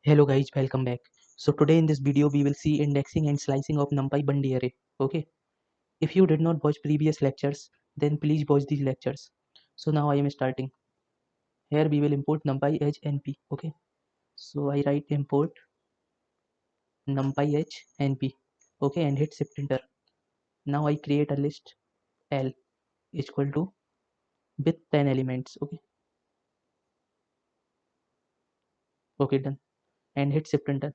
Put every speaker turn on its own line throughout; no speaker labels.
Hello guys, welcome back. So today in this video we will see indexing and slicing of NumPy Bundy array. Okay. If you did not watch previous lectures, then please watch these lectures. So now I am starting. Here we will import NumPy as NP. Okay. So I write import NumPy as NP. Okay, and hit shift enter. Now I create a list L is equal to with 10 elements. Okay. Okay, done. And hit shift enter.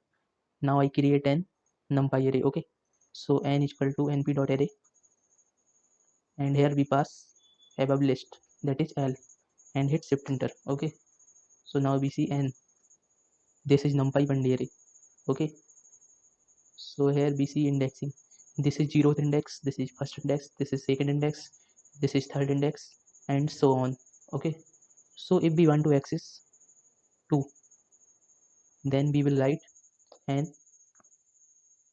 Now I create an NumPy array. Okay. So n is equal to np dot array, and here we pass above list, that is L, and hit shift enter. Okay, so now we see n. This is NumPy Bundy array. Okay, so here we see indexing. This is 0th index, this is first index, this is second index, this is third index, and so on. Okay, so if we want to access 2, then we will write n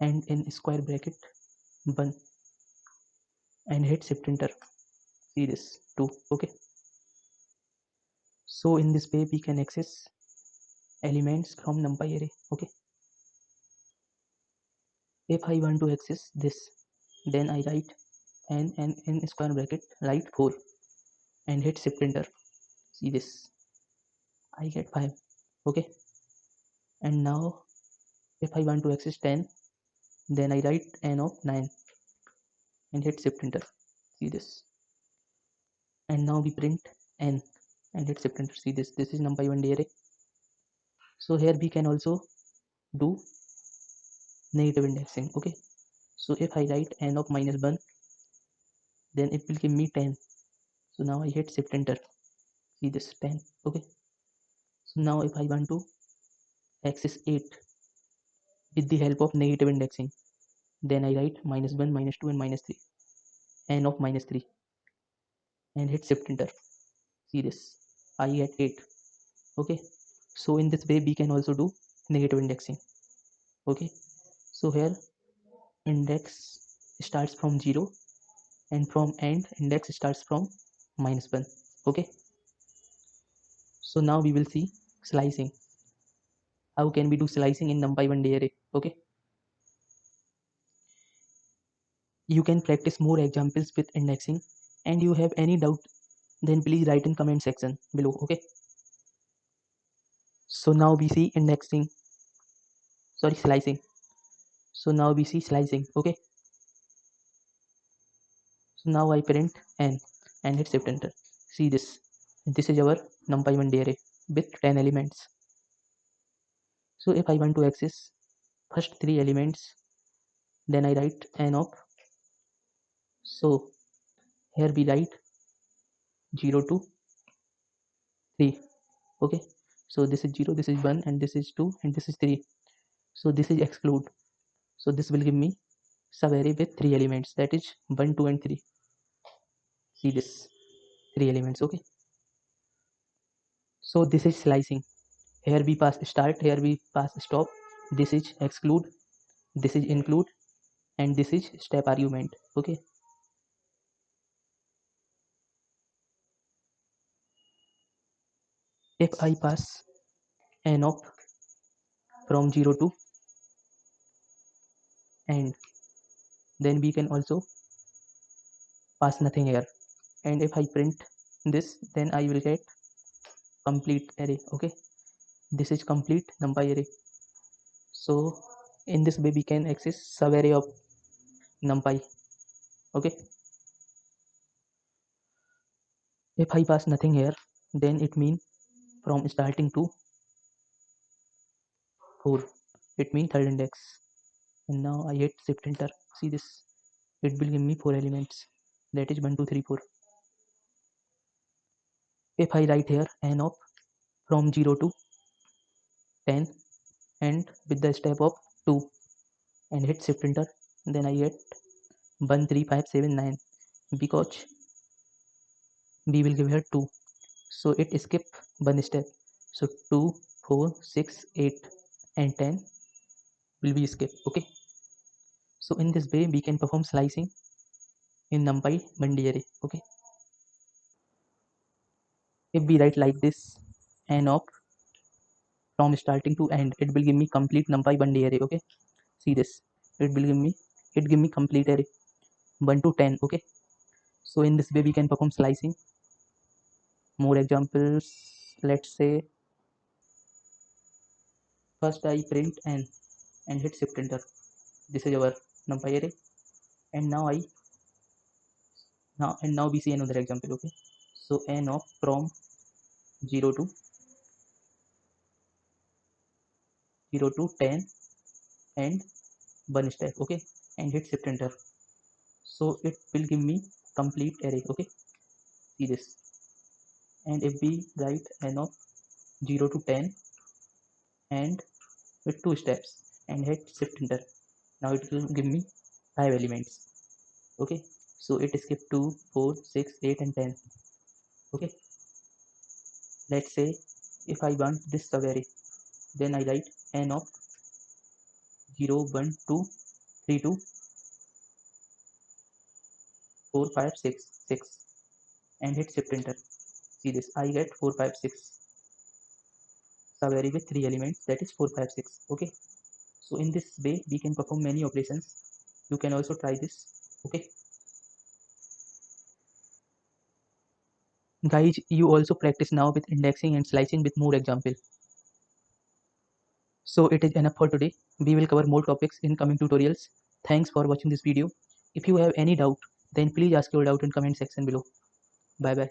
and in square bracket 1 and hit shift enter. See this 2. Okay, so in this way we can access elements from NumPy array. Okay, if I want to access this, then I write n and in square bracket write 4 and hit shift enter. See this, I get 5. Okay, and now if I want to access 10, then I write n of 9 and hit shift enter. See this, and now we print n and hit shift enter. See this, this is NumPy Bundy array. So here we can also do negative indexing. Okay, so if I write n of minus 1, then it will give me 10. So now I hit shift enter. See this 10. Okay, so now if I want to access 8 with the help of negative indexing, then I write minus 1, minus 2, and minus 3, n of minus 3, and hit shift enter. See this, I get 8. Okay, so in this way we can also do negative indexing. Okay, so here index starts from 0, and from end index starts from minus 1. Okay, so now we will see slicing. How can we do slicing in NumPy Bundy array? Okay, you can practice more examples with indexing, and you have any doubt, then please write in comment section below. Okay, so now we see indexing, sorry, slicing. So now we see slicing. Okay, so now I print n and hit shift enter. See this, this is our NumPy Bundy array with 10 elements. So if I want to access first 3 elements, then I write n of, so here we write 0 to 3. Okay, so this is 0, this is 1, and this is 2, and this is 3. So this is exclude, so this will give me subarray with 3 elements, that is 1, 2, and 3. See this, 3 elements. Okay, so this is slicing. Here we pass start, here we pass stop. This is exclude, this is include, and this is step argument. Okay, if I pass n of from 0 to end, then we can also pass nothing here, and if I print this, then I will get complete array. Okay, this is complete NumPy array. So in this way we can access subarray of NumPy. Okay, if I pass nothing here, then it means from starting to 4, it means third index. And now I hit shift enter. See this, it will give me 4 elements, that is 1, 2, 3, 4. If I write here n of from 0 to 10 and with the step of 2 and hit shift enter, then I get 1, 3, 5, 7, 9, because we will give here 2, so it skip one step. So 2, 4, 6, 8, and 10 will be skipped. Okay, so in this way we can perform slicing in NumPy Bundy array. Okay, if we write like this, n of from starting to end. It will give me complete numpy 1D array. Okay, see this. It give me complete array 1 to 10. Okay, so in this way we can perform slicing. More examples. Let's say first I print n and hit shift enter. This is our numpy array, and now we see another example. Okay, so n of from 0 to 10 and 1 step. Okay, and hit shift enter. So it will give me complete array. Okay, see this. And if we write n of 0 to 10 and with 2 steps and hit shift enter, now it will give me 5 elements. Okay, so it skip 2, 4, 6, 8 and 10. Okay, let's say if I want this subarray, then I write n of 0, 1, 2, 3, 2, 4, 5, 6, 6 and hit shift enter. See this, I get 4, 5, 6 subarray with 3 elements, that is 4, 5, 6. Okay, so in this way we can perform many operations. You can also try this. Okay guys, you also practice now with indexing and slicing with more example. So it is enough for today. We will cover more topics in coming tutorials. Thanks for watching this video. If you have any doubt, then please ask your doubt in comment section below. Bye bye.